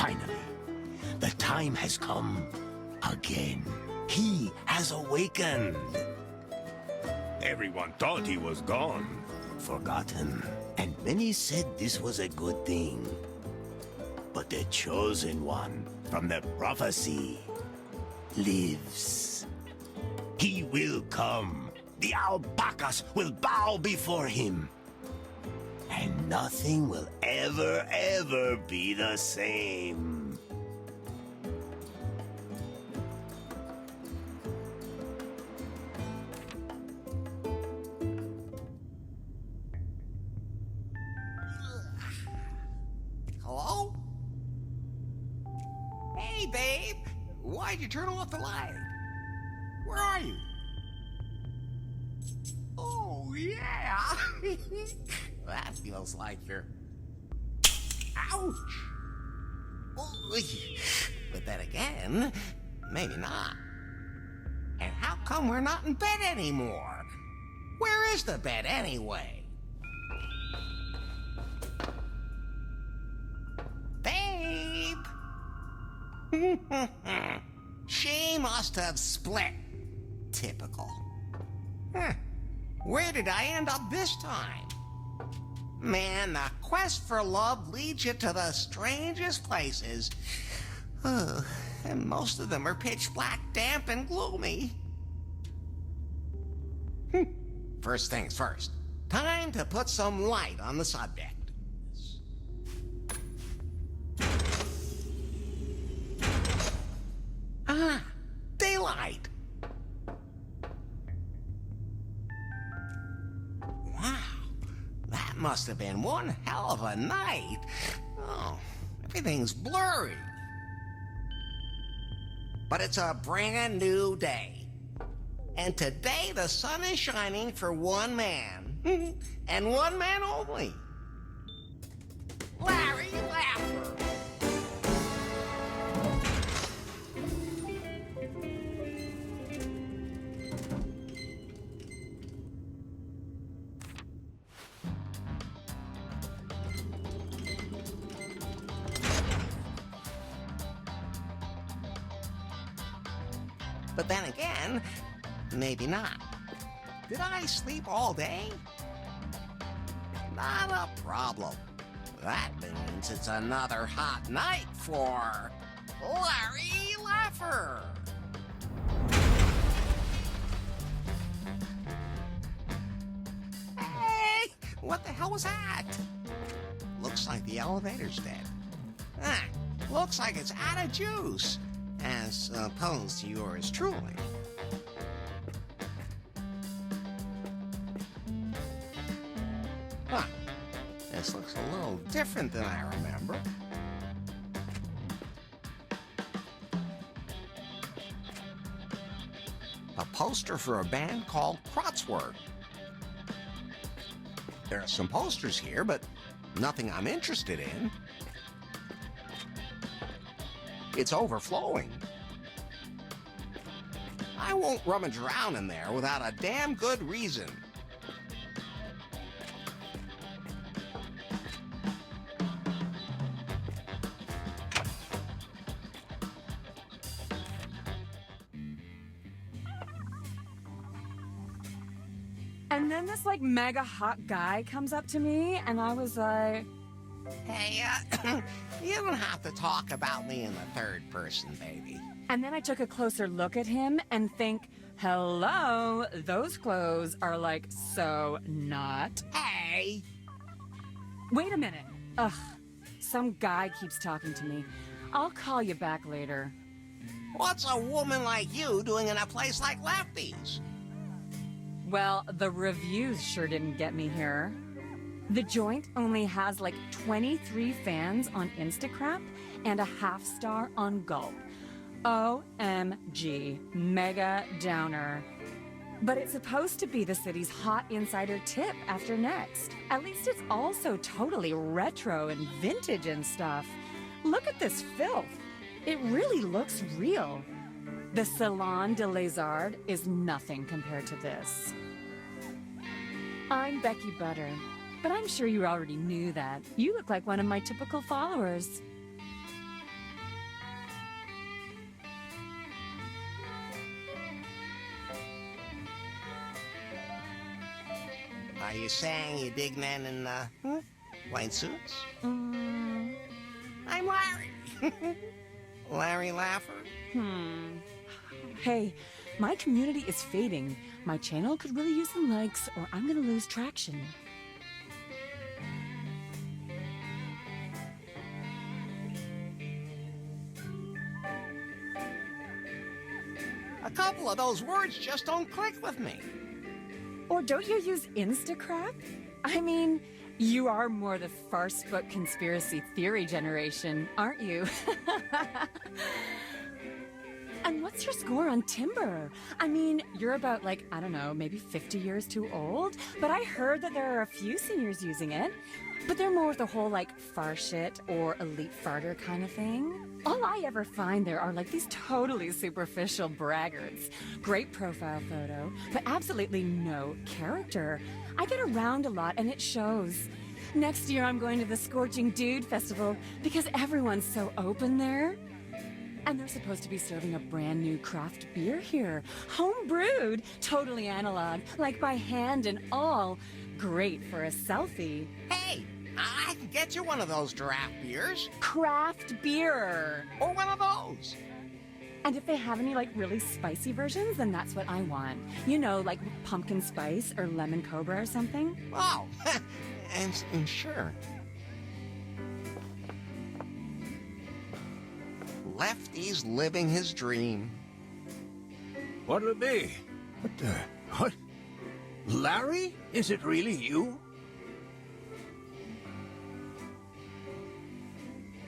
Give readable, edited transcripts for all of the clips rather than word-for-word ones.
Finally, the time has come again. He has awakened. Everyone thought he was gone, forgotten, and many said this was a good thing. But the chosen one from the prophecy lives. He will come. The albacas will bow before him. And nothing will ever be the same. Hello? Hey, babe. Why'd you turn off the light? Where are you? Oh, yeah. That feels like you're... Ouch! Oy. But then again, maybe not. And how come we're not in bed anymore? Where is the bed anyway? Babe! She must have split. Typical. Huh. Where did I end up this time? Man, the quest for love leads you to the strangest places. And most of them are pitch black, damp, and gloomy. First things first. Time to put some light on the subject. Ah, daylight. Wow, that must have been one hell of a night. Oh, everything's blurry. But it's a brand new day. And today the sun is shining for one man. And one man only. Larry Laffer. But then again, maybe not. Did I sleep all day? Not a problem. That means it's another hot night for Larry Laffer. Hey, what the hell was that? Looks like the elevator's dead. Looks like it's out of juice. As opposed to yours truly. Huh. This looks a little different than I remember. A poster for a band called Kratzword. There are some posters here, but nothing I'm interested in. It's overflowing. I won't rummage around in there without a damn good reason. And then this like mega hot guy comes up to me and I was like, hey, you don't have to talk about me in the third person, baby. And then I took a closer look at him and think, hello, those clothes are like so not. Hey! Wait a minute. Ugh, some guy keeps talking to me. I'll call you back later. What's a woman like you doing in a place like Lefty's? Well, the reviews sure didn't get me here. The joint only has like 23 fans on Instacrap and a half star on Gulp. OMG, mega downer. But it's supposed to be the city's hot insider tip after next. At least it's also totally retro and vintage and stuff. Look at this filth. It really looks real. The Salon de Lézard is nothing compared to this. I'm Becky Butter, but I'm sure you already knew that. You look like one of my typical followers. you saying you dig men in, white suits? I'm Larry. Larry Laffer. Hey, my community is fading. My channel could really use some likes, or I'm gonna lose traction. A couple of those words just don't click with me. Or don't you use Instacrap? I mean, you are more the farce book conspiracy theory generation, aren't you? And what's your score on timber? I mean, you're about, like, I don't know, maybe 50 years too old, but I heard that there are a few seniors using it. But they're more the whole, like, far shit or elite farter kind of thing. All I ever find there are, like, these totally superficial braggarts. Great profile photo, but absolutely no character. I get around a lot and it shows. Next year I'm going to the Scorching Dude Festival because everyone's so open there. And they're supposed to be serving a brand new craft beer here. Home brewed, totally analog, like by hand and all. Great for a selfie. Hey, I can get you one of those draft beers. Craft beer. Or one of those. And if they have any, like, really spicy versions, then that's what I want. You know, like pumpkin spice or lemon cobra or something. Oh, and sure. Lefty's living his dream. What'll it be? What? Larry? Is it really you?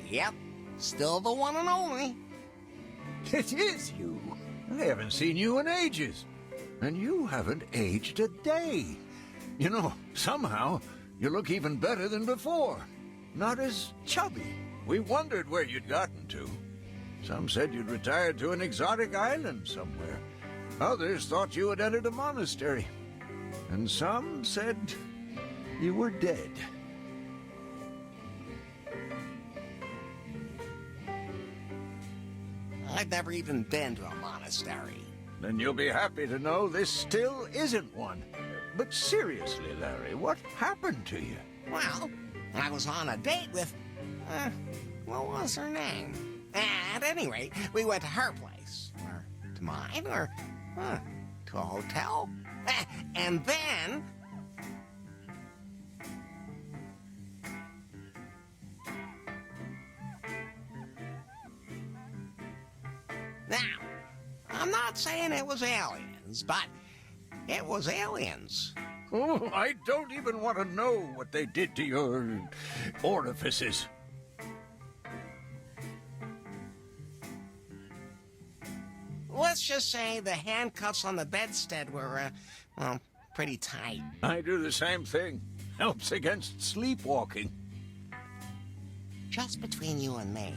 Yep, still the one and only. It is you. I haven't seen you in ages. And you haven't aged a day. You know, somehow, you look even better than before. Not as chubby. We wondered where you'd gotten to. Some said you'd retired to an exotic island somewhere. Others thought you had entered a monastery. And some said you were dead. I've never even been to a monastery. Then you'll be happy to know this still isn't one. But seriously, Larry, what happened to you? Well, I was on a date with, what was her name? At any rate, we went to her place, or to mine, or to a hotel. And then... Now, I'm not saying it was aliens, but it was aliens. Oh, I don't even want to know what they did to your orifices. Let's just say the handcuffs on the bedstead were, well, pretty tight. I do the same thing. Helps against sleepwalking. Just between you and me,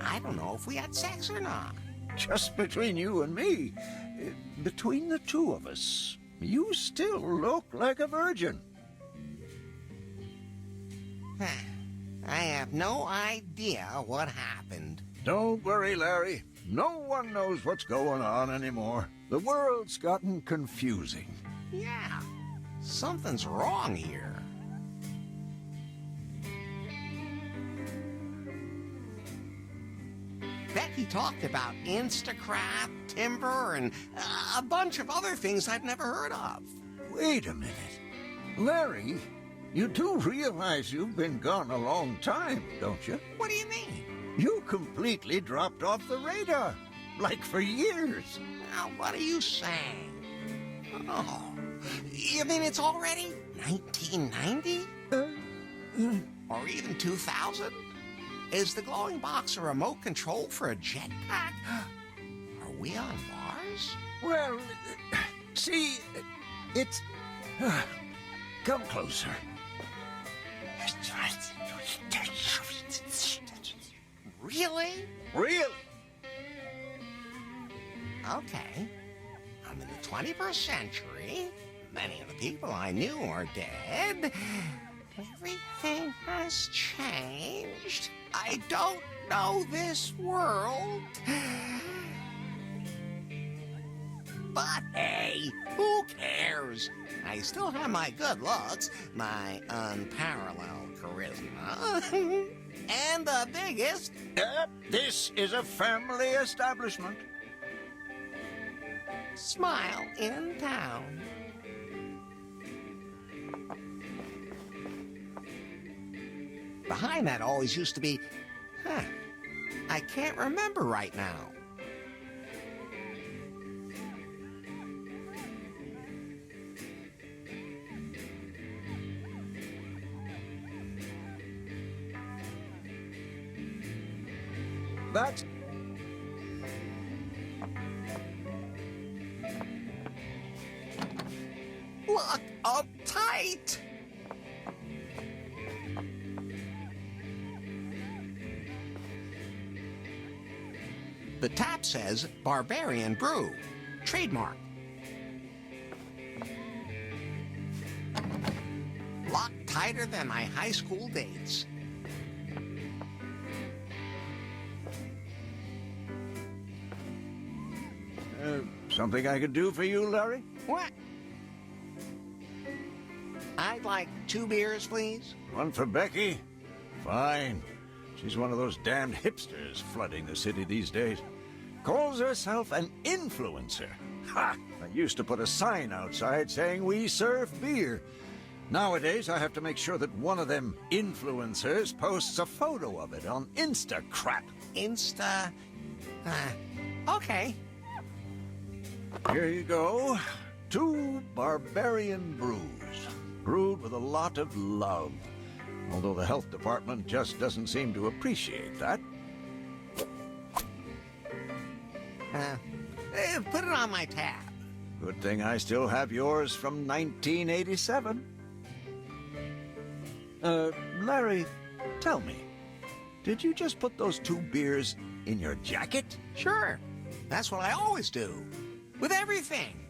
I don't know if we had sex or not. Just between you and me, between the two of us, you still look like a virgin. I have no idea what happened. Don't worry, Larry. No one knows what's going on anymore. The world's gotten confusing. Yeah, something's wrong here. Becky talked about Instacrap, timber, and a bunch of other things I've never heard of. Wait a minute. Larry, you do realize you've been gone a long time, don't you? What do you mean? You completely dropped off the radar. Like for years. Now, what are you saying? Oh, you mean it's already 1990? Or even 2000? Is the glowing box a remote control for a jetpack? Are we on Mars? Well, see, it's... come closer. Really? Really? Okay. I'm in the 21st century. Many of the people I knew are dead. Everything has changed. I don't know this world. But hey, who cares? I still have my good looks, my unparalleled charisma, and the biggest... This is a family establishment. smile in town. Behind that always used to be... I can't remember right now. That's... Look uptight! The tap says Barbarian Brew. Trademark. Locked tighter than my high school dates. Something I could do for you, Larry? What? I'd like 2 beers, please. One for Becky? Fine. She's one of those damned hipsters flooding the city these days. Calls herself an influencer. Ha! I used to put a sign outside saying we serve beer. Nowadays, I have to make sure that one of them influencers posts a photo of it on Instacrap. Insta... okay. Here you go. 2 Barbarian Brews. Brewed with a lot of love. Although the health department just doesn't seem to appreciate that. Put it on my tab. Good thing I still have yours from 1987. Larry, tell me, did you just put those 2 beers in your jacket? Sure. That's what I always do. With everything.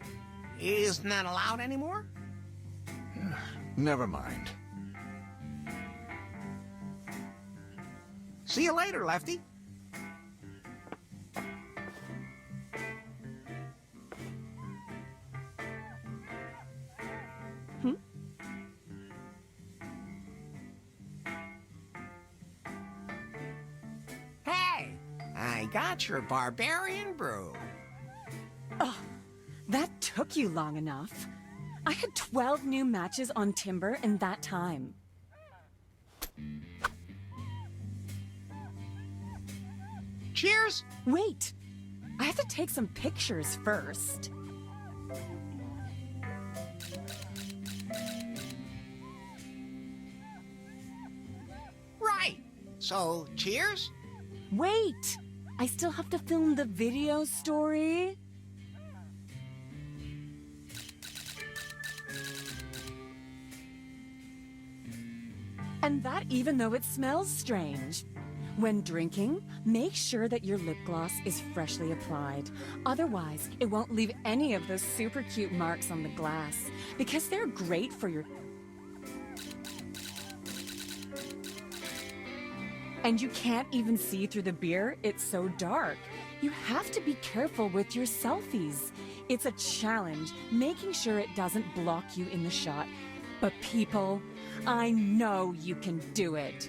Isn't that allowed anymore? Never mind. See you later, Lefty. Hey, I got your Barbarian Brew. Oh, that took you long enough. I had 12 new matches on Timber in that time. Cheers! Wait, I have to take some pictures first. Right. So, cheers? Wait, I still have to film the video story. And that even though it smells strange. When drinking, make sure that your lip gloss is freshly applied. Otherwise, it won't leave any of those super cute marks on the glass, because they're great for your... And you can't even see through the beer, it's so dark. You have to be careful with your selfies. It's a challenge, making sure it doesn't block you in the shot. But people, I know you can do it.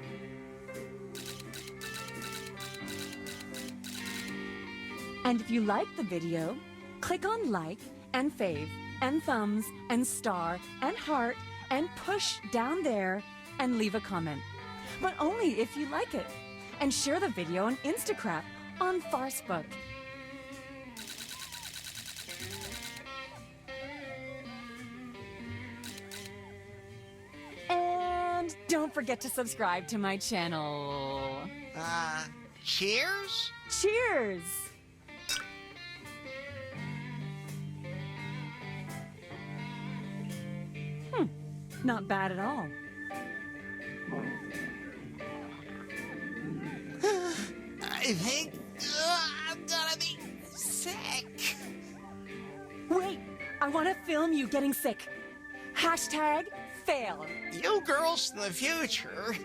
And if you like the video, click on like and fave and thumbs and star and heart and push down there and leave a comment. But only if you like it. And share the video on Instacrap on Facebook. And don't forget to subscribe to my channel. Cheers? Cheers! Not bad at all. I think I'm gonna be sick. Wait, I want to film you getting sick. Hashtag fail. You girls in the future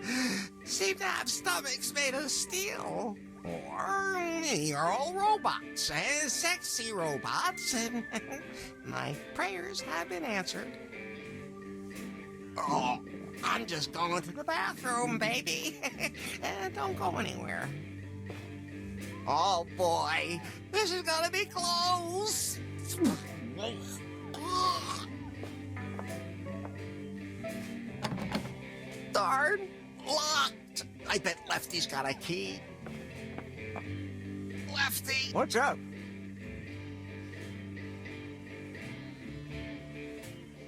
seem to have stomachs made of steel. Or your old robots, sexy robots. My prayers have been answered. Oh, I'm just going to the bathroom, baby. Don't go anywhere. Oh, boy. This is gonna be close. Darn, locked. I bet Lefty's got a key. Lefty. What's up?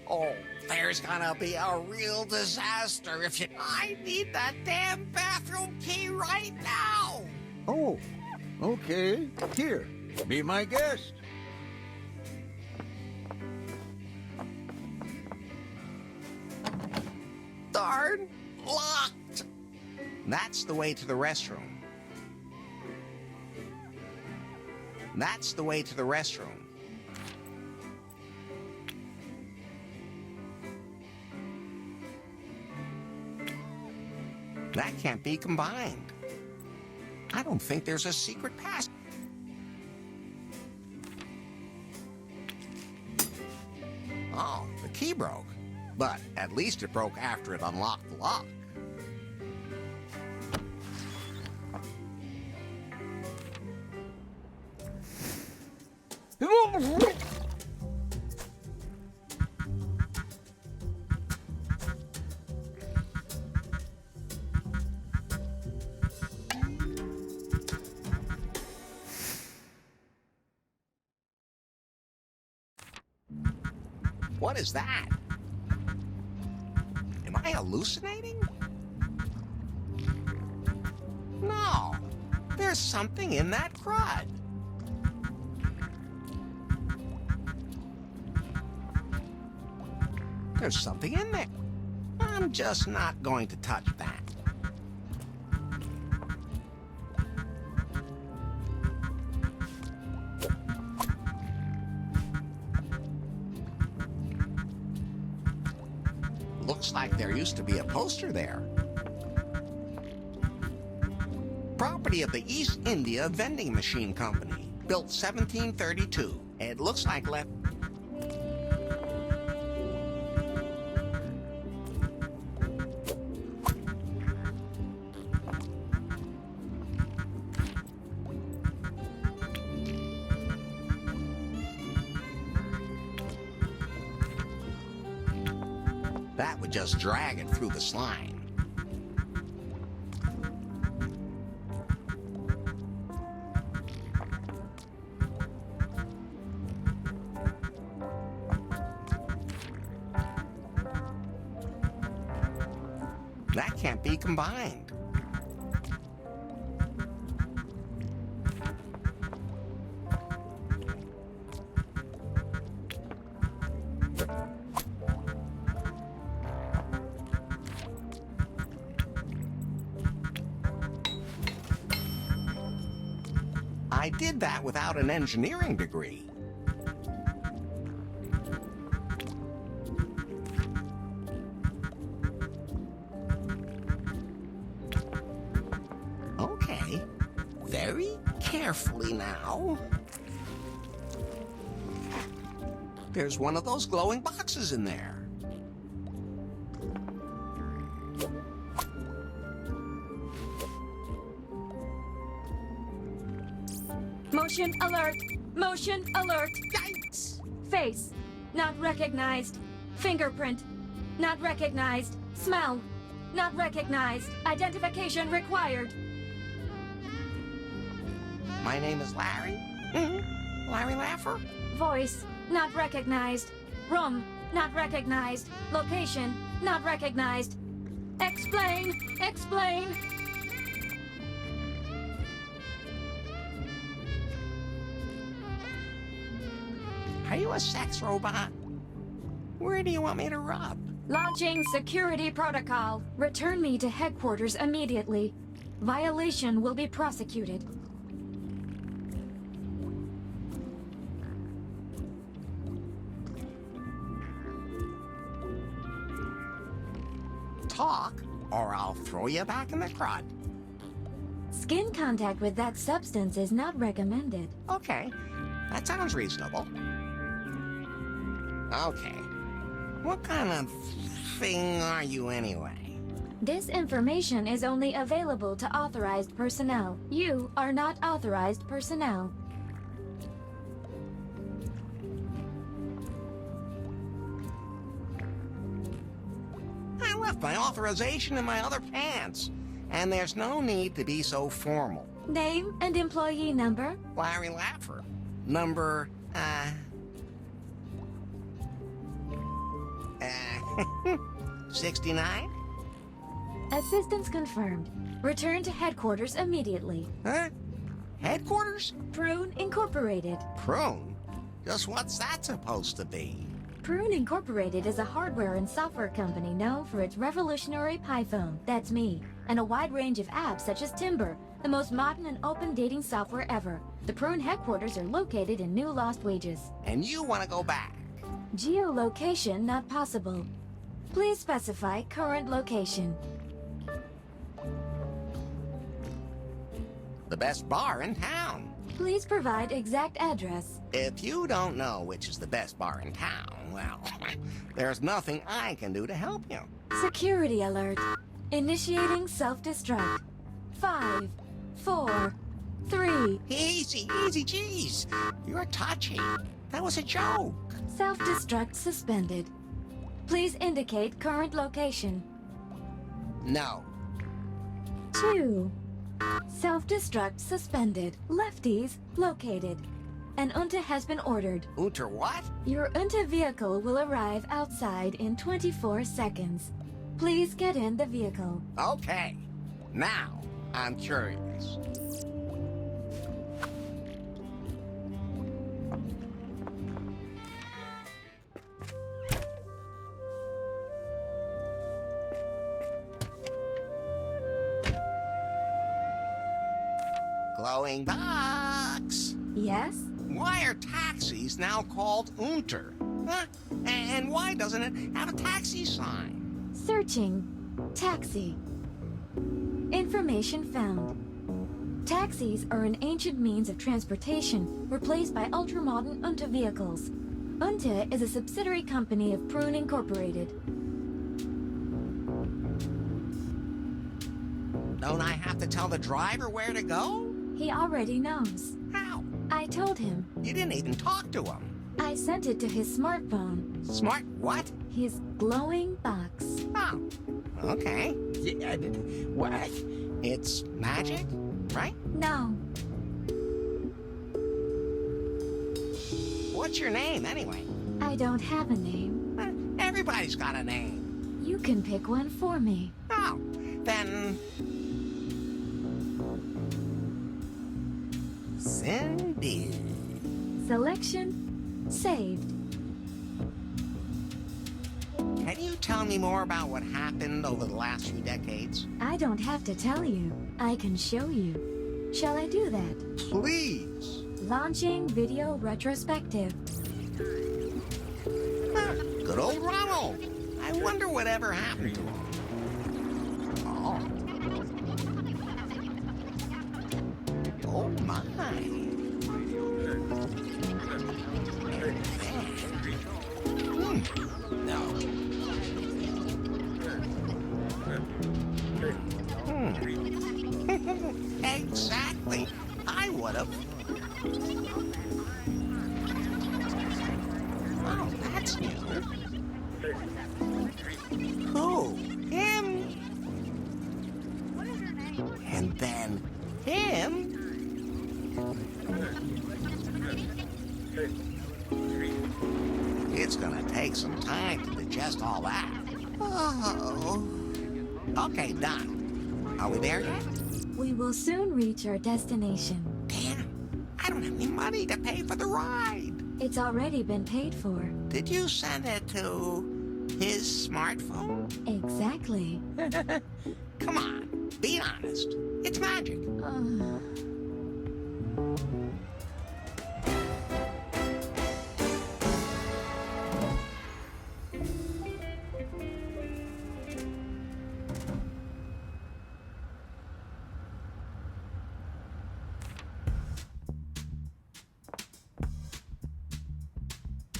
Oh, there's gonna be a real disaster if you... I need that damn bathroom key right now. Oh, okay. Here, be my guest. Darn, locked. That's the way to the restroom. That's the way to the restroom. That can't be combined. I don't think there's a secret pass. Oh, the key broke. But at least it broke after it unlocked the lock. What is that? Am I hallucinating? No, there's something in that crud. There's something in there. I'm just not going to touch that. Looks like there used to be a poster there. Property of the East India Vending Machine Company, built 1732. It looks like that would just drag it through the slime. That can't be combined. I did that without an engineering degree. Okay, very carefully now. There's one of those glowing boxes in there. Motion alert! Motion alert! Yikes! Face, not recognized. Fingerprint, not recognized. Smell, not recognized. Identification required. My name is Larry. Larry Laffer. Voice, not recognized. Room, not recognized. Location, not recognized. Explain! Explain! Are you a sex robot? Where do you want me to rub? Launching security protocol. Return me to headquarters immediately. Violation will be prosecuted. Talk, or I'll throw you back in the crud. Skin contact with that substance is not recommended. Okay, that sounds reasonable. Okay, what kind of thing are you anyway? This information is only available to authorized personnel. You are not authorized personnel. I left my authorization in my other pants, and there's no need to be so formal. Name and employee number? Larry Laffer. Number, 69? Assistance confirmed. Return to headquarters immediately. Huh? Headquarters? Prune Incorporated. Prune? Just what's that supposed to be? Prune Incorporated is a hardware and software company known for its revolutionary PiPhone, that's me, and a wide range of apps such as Timber, the most modern and open dating software ever. The Prune headquarters are located in New Lost Wages. And you want to go back? Geolocation not possible. Please specify current location. The best bar in town. Please provide exact address. If you don't know which is the best bar in town, well, there's nothing I can do to help you. Security alert. Initiating self-destruct. 5, 4, 3. Easy, geez. You're touchy. That was a joke. Self-destruct suspended. Please indicate current location. No. 2. Self-destruct suspended. Lefties located. An UNTA has been ordered. Unter what? Your UNTA vehicle will arrive outside in 24 seconds. Please get in the vehicle. Okay. Now, I'm curious. Glowing box. Yes? Why are taxis now called Unter? Huh? And why doesn't it have a taxi sign? Searching. Taxi. Information found. Taxis are an ancient means of transportation replaced by ultramodern UNTA vehicles. UNTA is a subsidiary company of Prune Incorporated. Don't I have to tell the driver where to go? He already knows. How? I told him. You didn't even talk to him. I sent it to his smartphone. Smart what? His glowing box. Oh, okay. What? It's magic, right? No. What's your name, anyway? I don't have a name. Everybody's got a name. You can pick one for me. Oh, then... Cindy. Selection saved. Can you tell me more about what happened over the last few decades? I don't have to tell you. I can show you. Shall I do that? Please. Launching video retrospective. Good old Ronald. I wonder whatever happened to him. Oh. Oh, my. No. Exactly. I would have. Oh, that's new. Who? Him? And then him? It's gonna take some time to digest all that. Oh. Okay, done. Are we there yet? We will soon reach our destination. Damn, I don't have any money to pay for the ride. It's already been paid for. Did you send it to his smartphone? Exactly. Come on, be honest. It's magic.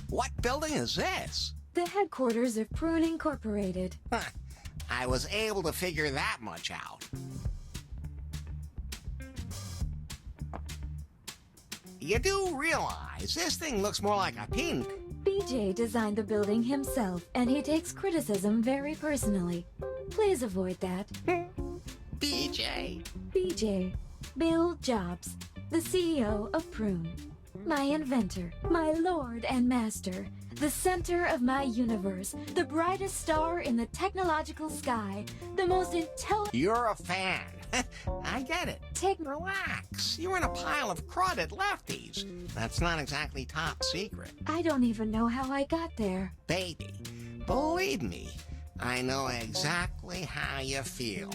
What building is this? The headquarters of Prune Incorporated. Huh. I was able to figure that much out. You do realize this thing looks more like a pink. BJ designed the building himself, and he takes criticism very personally. Please avoid that. BJ. BJ, Bill Jobs, the CEO of Prune. My inventor, my lord and master, the center of my universe, the brightest star in the technological sky, the most intelligent... You're a fan. I get it. Take... Relax. You're in a pile of crud at Lefties. That's not exactly top secret. I don't even know how I got there. Baby, believe me, I know exactly how you feel.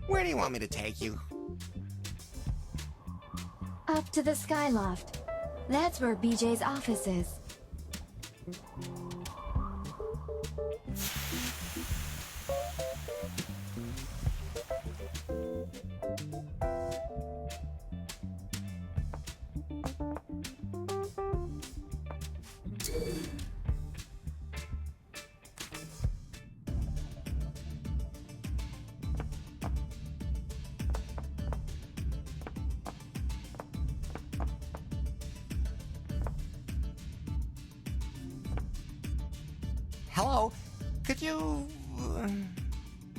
Where do you want me to take you? Up to the skyloft. That's where BJ's office is. Hello? Could you...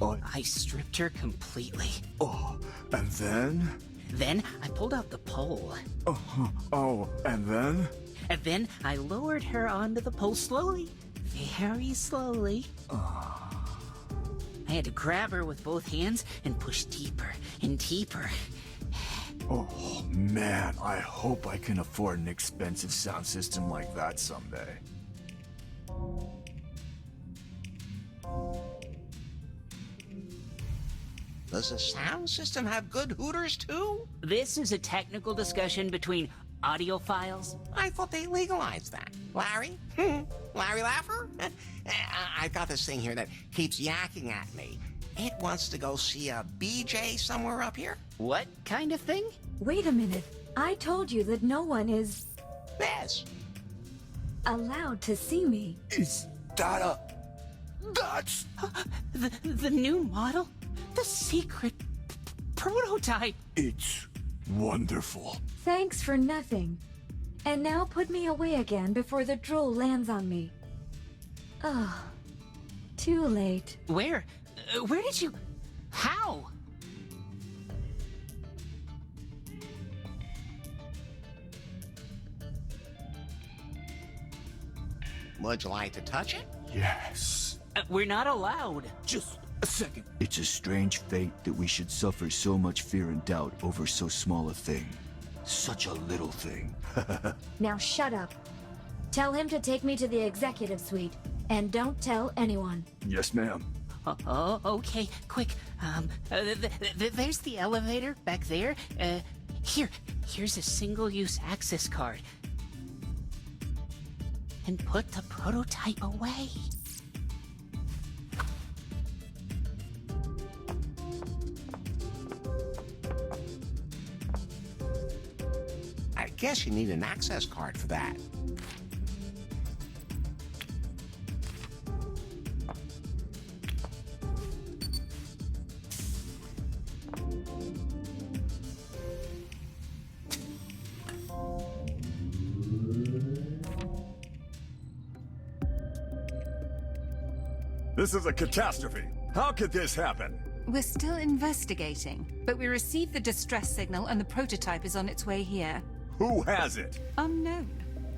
I stripped her completely. Oh, and then? Then I pulled out the pole. Oh, and then? And then I lowered her onto the pole slowly. Very slowly. I had to grab her with both hands and push deeper and deeper. Oh, man, I hope I can afford an expensive sound system like that someday. Does the sound system have good hooters, too? This is a technical discussion between audiophiles. I thought they legalized that. Larry? Larry Laffer? I've got this thing here that keeps yakking at me. It wants to go see a BJ somewhere up here. What kind of thing? Wait a minute. I told you that no one is This. allowed to see me. Is that a... That's... The new model? The secret prototype? It's wonderful. Thanks for nothing. And now put me away again before the drool lands on me. Oh, too late. Where? Where did you... How? Would you like to touch it? Yes. We're not allowed. Just a second. It's a strange fate that we should suffer so much fear and doubt over so small a thing. Such a little thing. Now shut up. Tell him to take me to the executive suite. And don't tell anyone. Yes, ma'am. Oh, okay. Quick. There's the elevator back there. Here's a single-use access card. And put the prototype away. I guess you need an access card for that. This is a catastrophe. How could this happen? We're still investigating, but we received the distress signal and the prototype is on its way here. Who has it? Unknown.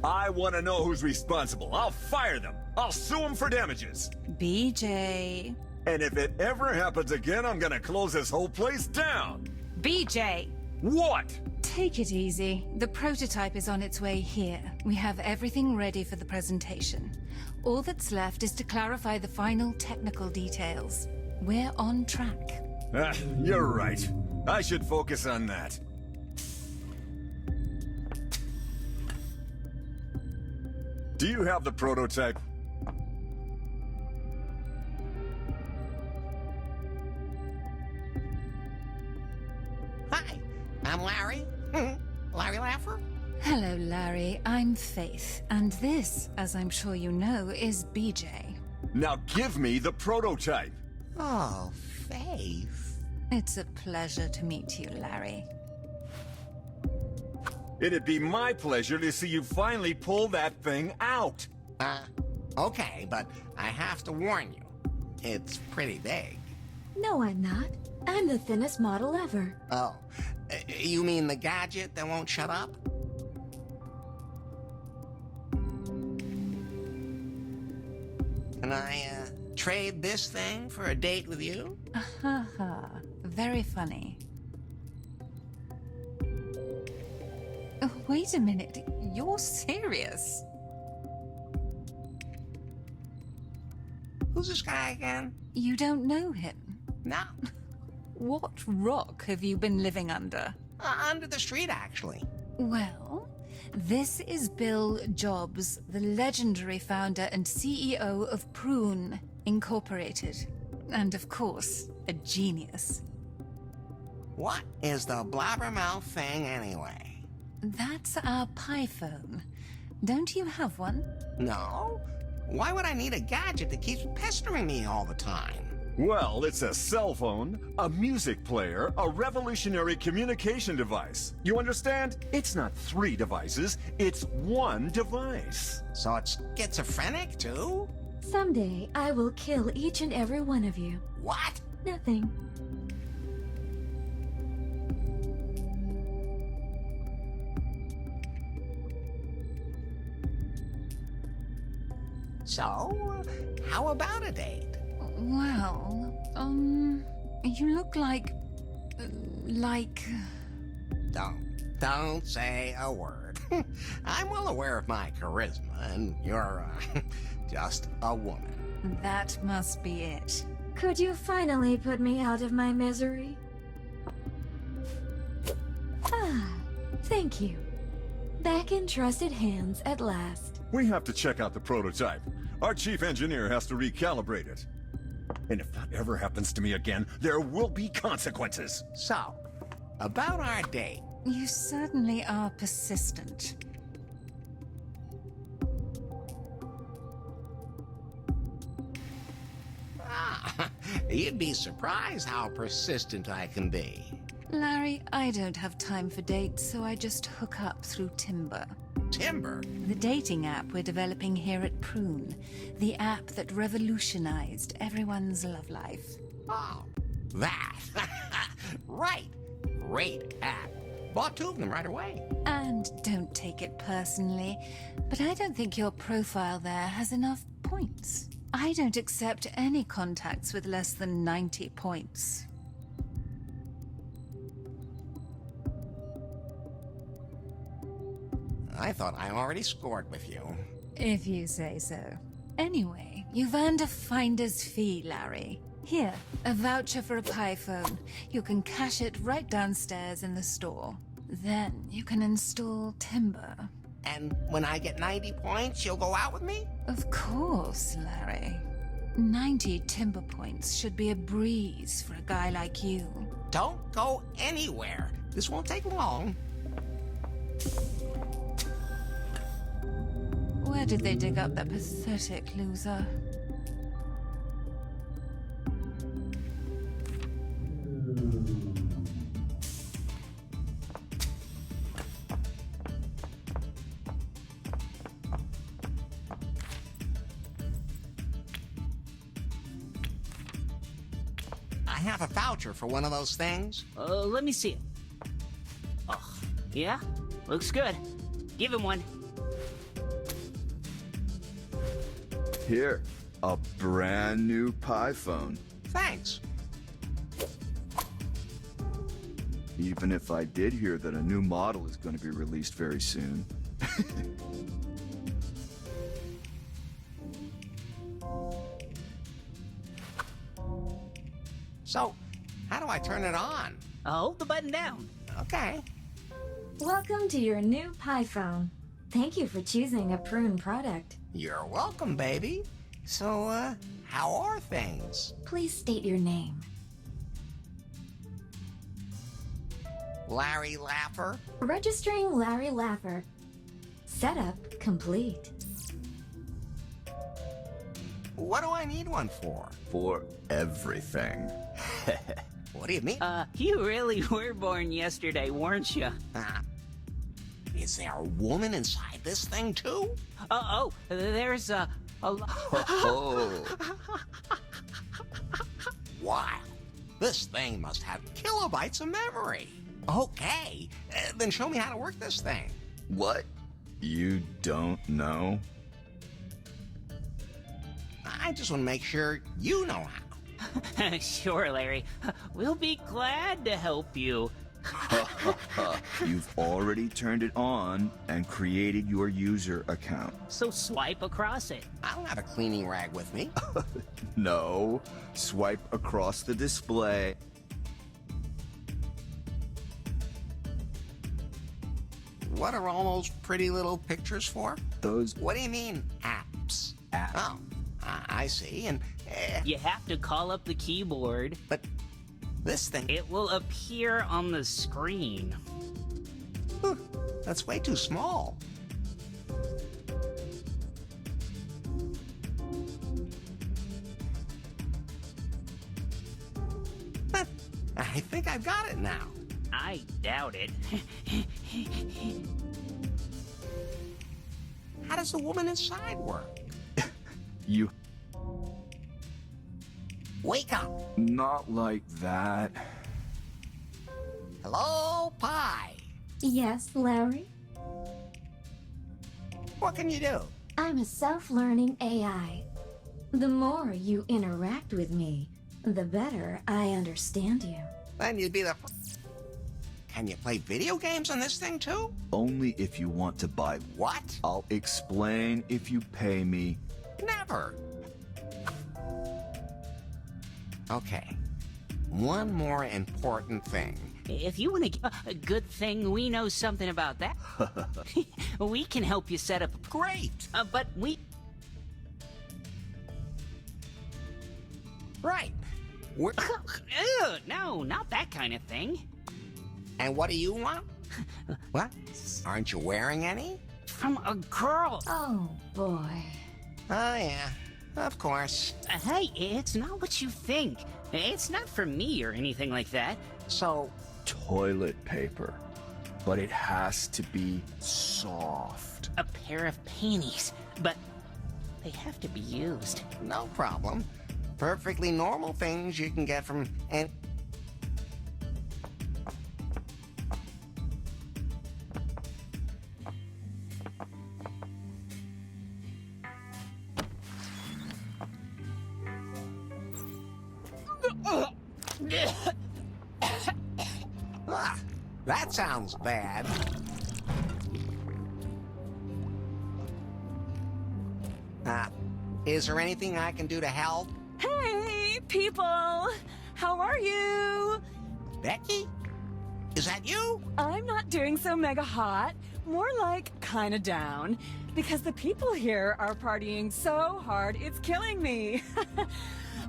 I want to know who's responsible. I'll fire them. I'll sue them for damages. BJ. And if it ever happens again, I'm gonna close this whole place down. BJ! What? Take it easy. The prototype is on its way here. We have everything ready for the presentation. All that's left is to clarify the final technical details. We're on track. You're right. I should focus on that. Do you have the prototype? Hi, I'm Larry. Larry Laffer. Hello, Larry. I'm Faith, and this, as I'm sure you know, is BJ. Now give me the prototype. Oh, Faith. It's a pleasure to meet you, Larry. It'd be my pleasure to see you finally pull that thing out. Okay, but I have to warn you. It's pretty big. No, I'm not. I'm the thinnest model ever. Oh, you mean the gadget that won't shut up? Can I, trade this thing for a date with you? Haha, very funny. Oh, wait a minute, you're serious? Who's this guy again? You don't know him? No. What rock have you been living under? Under the street, actually. Well, this is Bill Jobs, the legendary founder and CEO of Prune Incorporated. And of course, a genius. What is the blabbermouth thing anyway? That's our PiPhone. Don't you have one? No? Why would I need a gadget that keeps pestering me all the time? Well, it's a cell phone, a music player, a revolutionary communication device. You understand? It's not 3 devices, it's 1 device. So it's schizophrenic, too? Someday, I will kill each and every one of you. What? Nothing. So, how about a date? Well, you look like... Don't say a word. I'm well aware of my charisma, and you're, just a woman. That must be it. Could you finally put me out of my misery? Ah, thank you. Back in trusted hands at last. We have to check out the prototype. Our chief engineer has to recalibrate it. And if that ever happens to me again, there will be consequences. So, about our date. You certainly are persistent. You'd be surprised how persistent I can be. Larry, I don't have time for dates, so I just hook up through Timber. Timber? The dating app we're developing here at Prune. The app that revolutionized everyone's love life. Oh, that. Right. Great app. Bought 2 of them right away. And don't take it personally, but I don't think your profile there has enough points. I don't accept any contacts with less than 90 points. I thought I already scored with you. If you say so. Anyway, you've earned a finder's fee, Larry. Here, a voucher for a PiPhone. You can cash it right downstairs in the store. Then you can install Timber. And when I get 90 points, you'll go out with me? Of course, Larry. 90 Timber points should be a breeze for a guy like you. Don't go anywhere. This won't take long. Where did they dig up that pathetic loser? I have a voucher for one of those things. Let me see it. Oh, yeah? Looks good. Give him one. Here, a brand new PiPhone. Thanks. Even if I did hear that a new model is going to be released very soon. So, how do I turn it on? Hold the button down. Okay. Welcome to your new PiPhone. Thank you for choosing a Prune product. You're welcome, baby. So, how are things? Please state your name. Larry Laffer? Registering Larry Laffer. Setup complete. What do I need one for? For everything. What do you mean? You really were born yesterday, weren't you? Is there a woman inside this thing, too? There's a Oh. Wow. This thing must have kilobytes of memory. Okay, then show me how to work this thing. What? You don't know? I just want to make sure you know how. Sure, Larry. We'll be glad to help you. You've already turned it on and created your user account. So swipe across it. I don't have a cleaning rag with me. No. Swipe across the display. What are all those pretty little pictures for? Those What do you mean, apps? apps. Oh, I see, and... You have to call up the keyboard. but this thing... It will appear on the screen. That's way too small. But I think I've got it now. I doubt it. How does the woman inside work? You... Wake up. Not like that. Hello, Pie. Yes, Larry? What can you do? I'm a self-learning AI. The more you interact with me, the better I understand you. Then you'd be the... Can you play video games on this thing, too? Only if you want to buy. What? I'll explain if you pay me. Never. Okay. One more important thing. If you want to get a good thing, we know something about that. We can help you set up. Great. But we... Right. We're... Ew, no, not that kind of thing. And what do you want? What? Aren't you wearing any? From a girl. Oh, boy. Oh, yeah. Of course. Hey, it's not what you think. It's not for me or anything like that. So, Toilet paper. But it has to be soft. A pair of panties, but they have to be used. no problem. Perfectly normal things you can get from... And... that sounds bad. Is there anything I can do to help? Hey, people! How are you? Becky? Is that you? I'm not doing so mega hot. More like kinda down. Because the people here are partying so hard, it's killing me.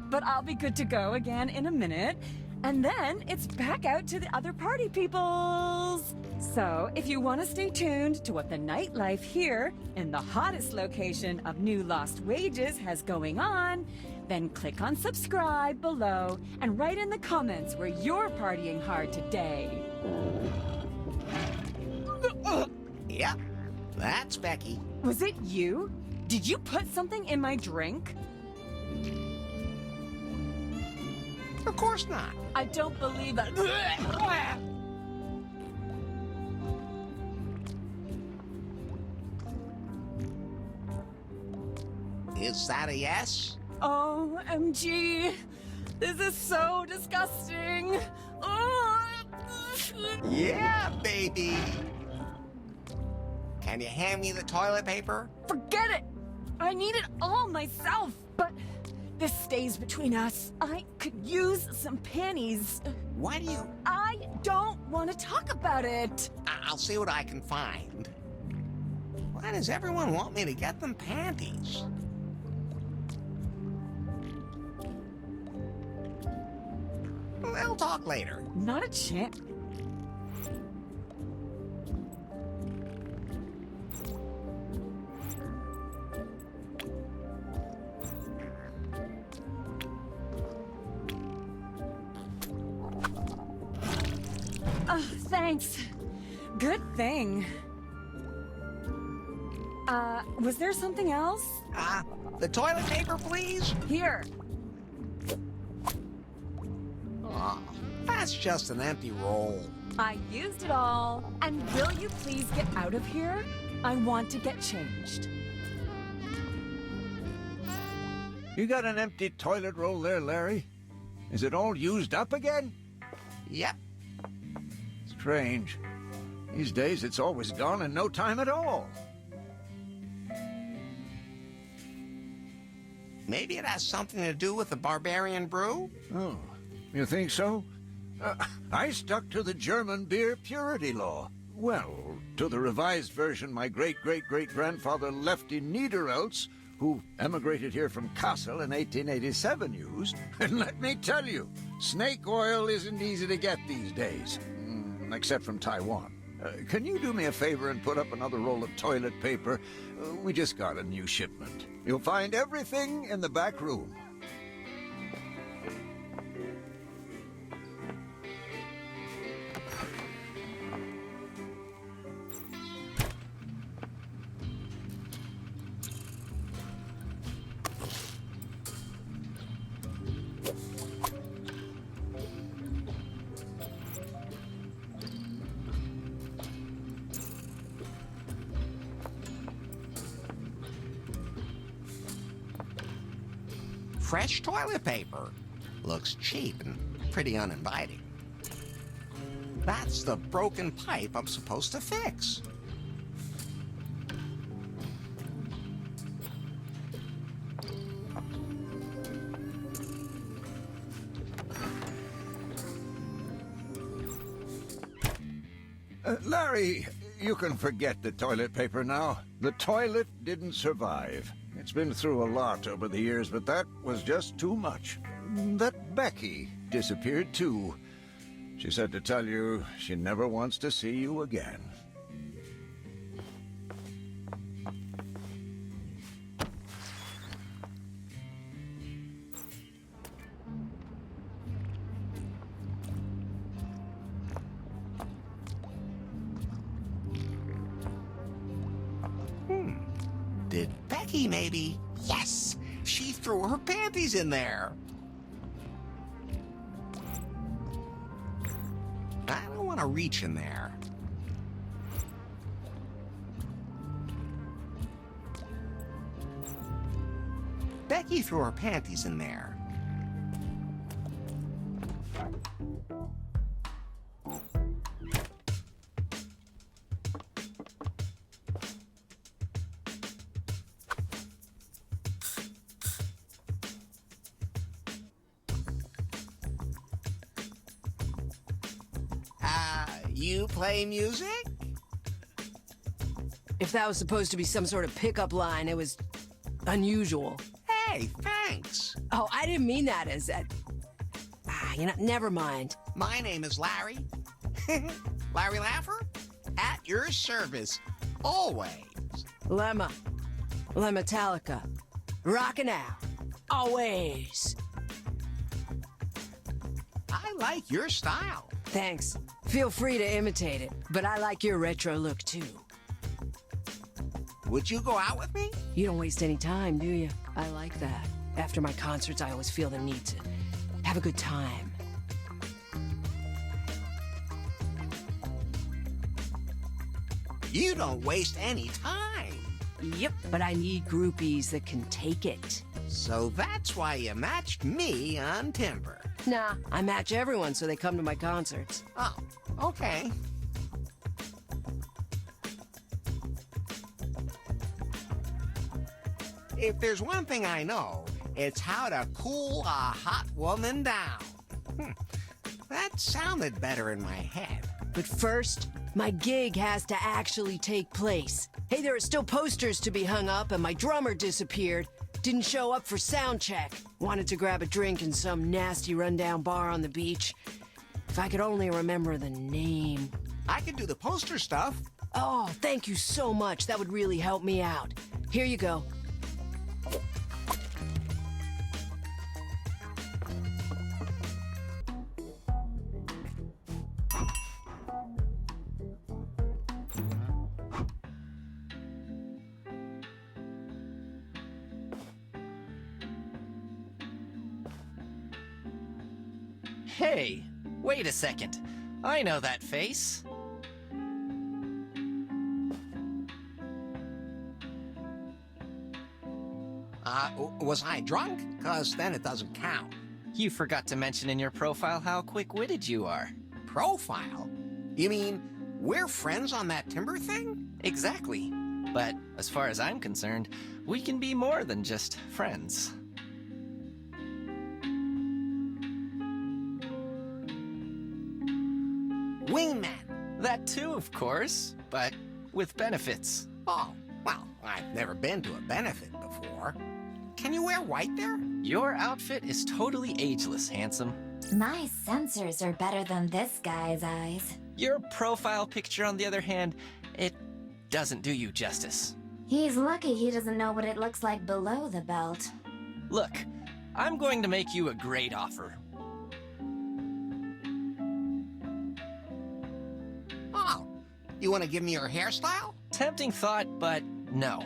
But I'll be good to go again in a minute. And then it's back out to the other party peoples. So if you want to stay tuned to what the nightlife here in the hottest location of New Lost Wages has going on, then click on subscribe below and write in the comments where you're partying hard today. Yep, that's Becky. Was it you? Did you put something in my drink? Of course not. I don't believe it. Is that a yes? OMG. This is so disgusting. Yeah, baby. Can you hand me the toilet paper? Forget it. I need it all myself, but this stays between us. I could use some panties. Why do you... I don't want to talk about it. I'll see what I can find. Why does everyone want me to get them panties? We'll talk later. Not a chance. Thanks. Good thing. Was there something else? The toilet paper, please? Here. Oh, that's just an empty roll. I used it all. And will you please get out of here? I want to get changed. You got an empty toilet roll there, Larry? Is it all used up again? Yep. Strange. These days it's always gone in no time at all. Maybe it has something to do with the barbarian brew? Oh, you think so? I stuck to the German beer purity law. Well, to the revised version my great-great-great-grandfather Lefty Niederelts, who emigrated here from Kassel in 1887, used. And let me tell you, snake oil isn't easy to get these days, except from Taiwan. Can you do me a favor and put up another roll of toilet paper? We just got a new shipment. You'll find everything in the back room. Fresh toilet paper. Looks cheap and pretty uninviting. That's the broken pipe I'm supposed to fix. Larry, you can forget the toilet paper now. The toilet didn't survive. It's been through a lot over the years, but that was just too much. That Becky disappeared too. She said to tell you she never wants to see you again. Did Becky maybe? Yes! She threw her panties in there. I don't want to reach in there. Becky threw her panties in there. You play music? If that was supposed to be some sort of pickup line, it was unusual. Hey, thanks. Oh, I didn't mean that as that. Never mind. My name is Larry. Larry Laffer? At your service. Always. Lemma. Lemmetallica. Rockin' out. Always. I like your style. Thanks. Feel free to imitate it, but I like your retro look too. Would you go out with me? You don't waste any time, do you? I like that. After my concerts, I always feel the need to have a good time. You don't waste any time. Yep, but I need groupies that can take it. So that's why you matched me on Timber. Nah, I match everyone so they come to my concerts. Oh, okay. If there's one thing I know, it's how to cool a hot woman down. That sounded better in my head. But first, my gig has to actually take place. Hey, there are still posters to be hung up, and my drummer disappeared. Didn't show up for sound check. Wanted to grab a drink in some nasty rundown bar on the beach. If I could only remember the name. I can do the poster stuff. Oh, thank you so much. That would really help me out. Here you go. Hey, wait a second. I know that face. Was I drunk? 'Cause then it doesn't count. You forgot to mention in your profile how quick-witted you are. Profile? You mean we're friends on that timber thing? Exactly. But as far as I'm concerned, we can be more than just friends. Wingman. That too, of course, but with benefits. Oh, well, I've never been to a benefit before. Can you wear white there? Your outfit is totally ageless, handsome. My sensors are better than this guy's eyes. Your profile picture, on the other hand, it doesn't do you justice. He's lucky he doesn't know what it looks like below the belt. Look, I'm going to make you a great offer. Oh, you want to give me your hairstyle? Tempting thought, but no.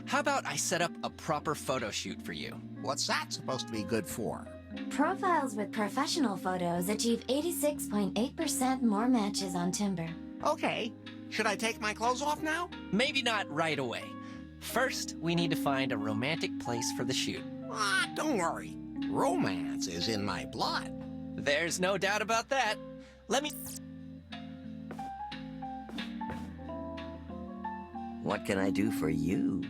How about I set up a proper photo shoot for you? What's that supposed to be good for? Profiles with professional photos achieve 86.8% more matches on Timber. Okay. Should I take my clothes off now? Maybe not right away. First, we need to find a romantic place for the shoot. Don't worry. Romance is in my blood. There's no doubt about that. Let me... What can I do for you?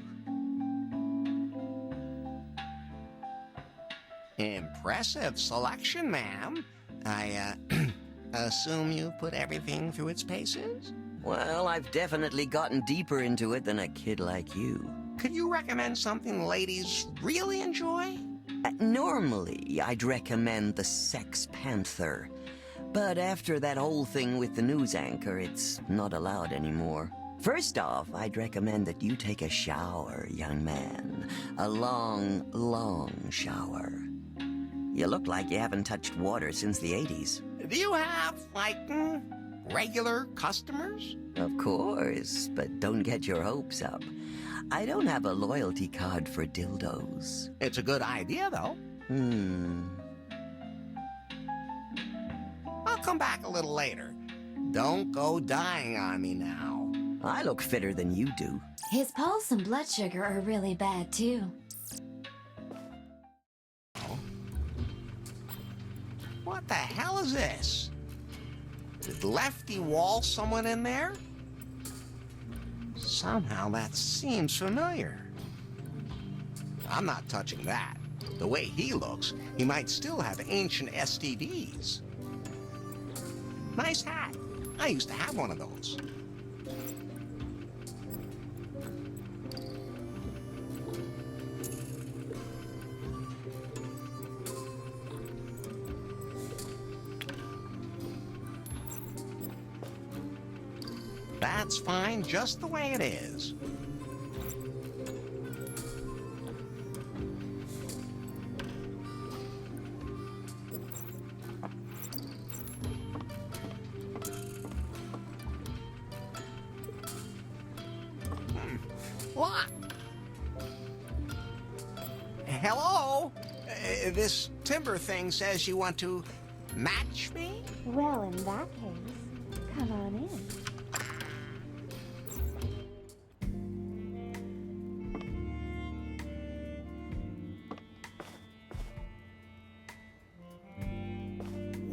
Impressive selection, ma'am. I, assume you put everything through its paces? Well, I've definitely gotten deeper into it than a kid like you. Could you recommend something ladies really enjoy? Normally, I'd recommend the Sex Panther. But after that whole thing with the news anchor, it's not allowed anymore. First off, I'd recommend that you take a shower, young man. A long, long shower. You look like you haven't touched water since the 80s. Do you have, like, regular customers? Of course, but don't get your hopes up. I don't have a loyalty card for dildos. It's a good idea, though. I'll come back a little later. Don't go dying on me now. I look fitter than you do. His pulse and blood sugar are really bad, too. What the hell is this? Did Lefty wall someone in there? Somehow that seems familiar. I'm not touching that. The way he looks, he might still have ancient STDs. Nice hat. I used to have one of those. That's fine just the way it is. What? Hello? This timber thing says you want to match me? Well, in that case, come on in.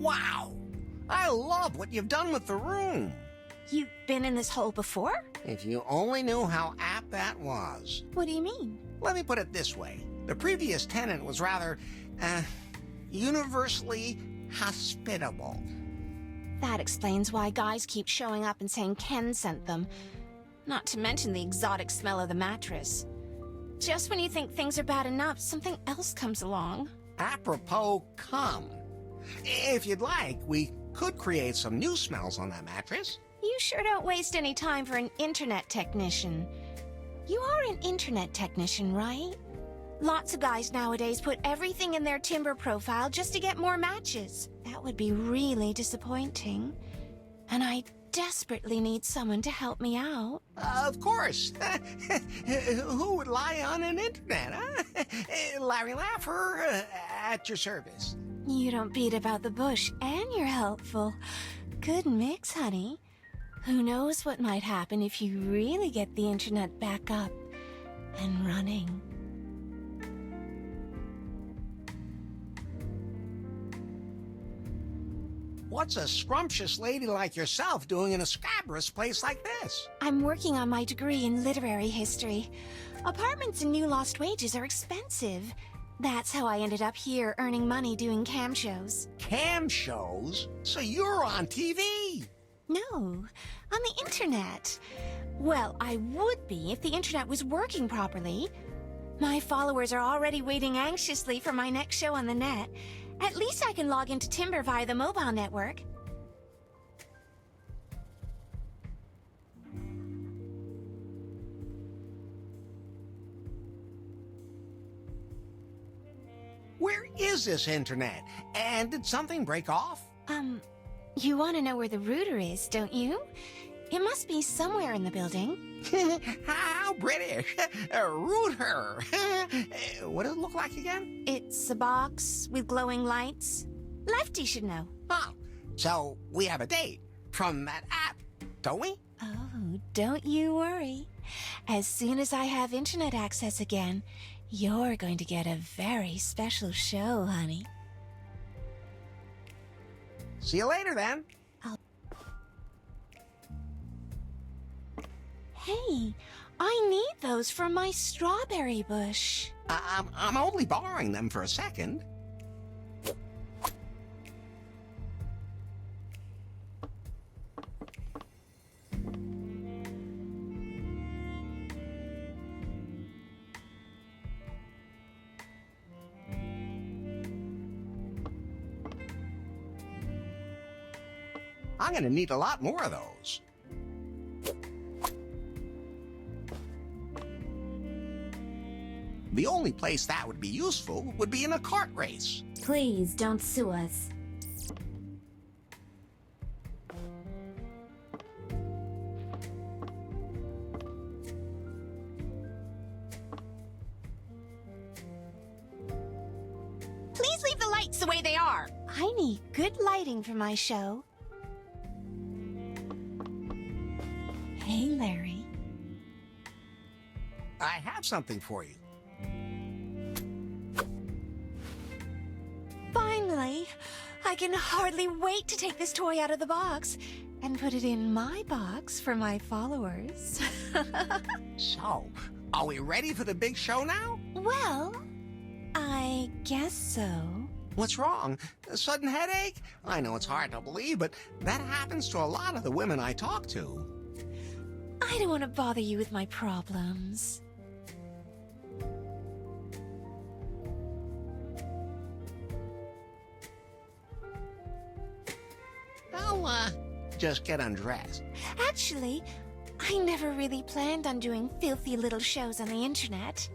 Wow! I love what you've done with the room. You've been in this hole before? If you only knew how apt that was. What do you mean? Let me put it this way. The previous tenant was rather, universally hospitable. That explains why guys keep showing up and saying Ken sent them. Not to mention the exotic smell of the mattress. Just when you think things are bad enough, something else comes along. Apropos cum. If you'd like, we could create some new smells on that mattress. You sure don't waste any time for an internet technician. You are an internet technician, right? Lots of guys nowadays put everything in their Timber profile just to get more matches. That would be really disappointing. And I desperately need someone to help me out. Of course. Who would lie on an internet, huh? Larry Laffer, at your service. You don't beat about the bush, and you're helpful. Good mix, honey. Who knows what might happen if you really get the internet back up and running. What's a scrumptious lady like yourself doing in a scabrous place like this? I'm working on my degree in literary history. Apartments in New Lost Wages are expensive. That's how I ended up here earning money doing cam shows. Cam shows? So you're on TV? No, on the internet. Well, I would be if the internet was working properly. My followers are already waiting anxiously for my next show on the net. At least I can log into Timber via the mobile network. Where is this internet? And did something break off? You want to know where the router is, don't you? It must be somewhere in the building. How British! A router! What does it look like again? It's a box with glowing lights. Lefty should know. Oh, so we have a date from that app, don't we? Oh, don't you worry. As soon as I have internet access again, you're going to get a very special show, honey. See you later, then. Hey, I need those for my strawberry bush. I'm only borrowing them for a second. I'm gonna need a lot more of those. The only place that would be useful would be in a kart race. Please don't sue us. Please leave the lights the way they are. I need good lighting for my show. Hey, Larry. I have something for you. Finally, I can hardly wait to take this toy out of the box and put it in my box for my followers. So, are we ready for the big show now? Well, I guess so. What's wrong? A sudden headache? I know it's hard to believe, but that happens to a lot of the women I talk to. I don't want to bother you with my problems. I'll, just get undressed. Actually, I never really planned on doing filthy little shows on the internet.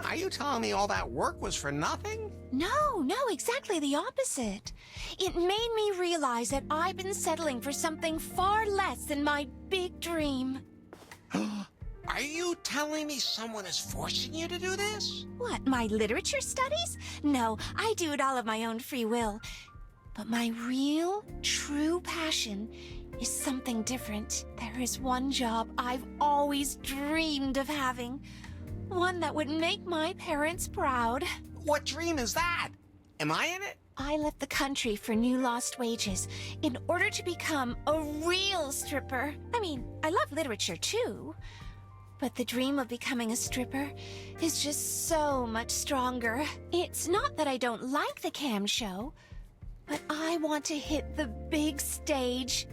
Are you telling me all that work was for nothing? No, exactly the opposite. It made me realize that I've been settling for something far less than my big dream. Are you telling me someone is forcing you to do this? What, my literature studies? No, I do it all of my own free will. But my real, true passion is something different. There is one job I've always dreamed of having. One that would make my parents proud. What dream is that? Am I in it? I left the country for New Lost Wages in order to become a real stripper. I mean, I love literature too. But the dream of becoming a stripper is just so much stronger. It's not that I don't like the cam show, but I want to hit the big stage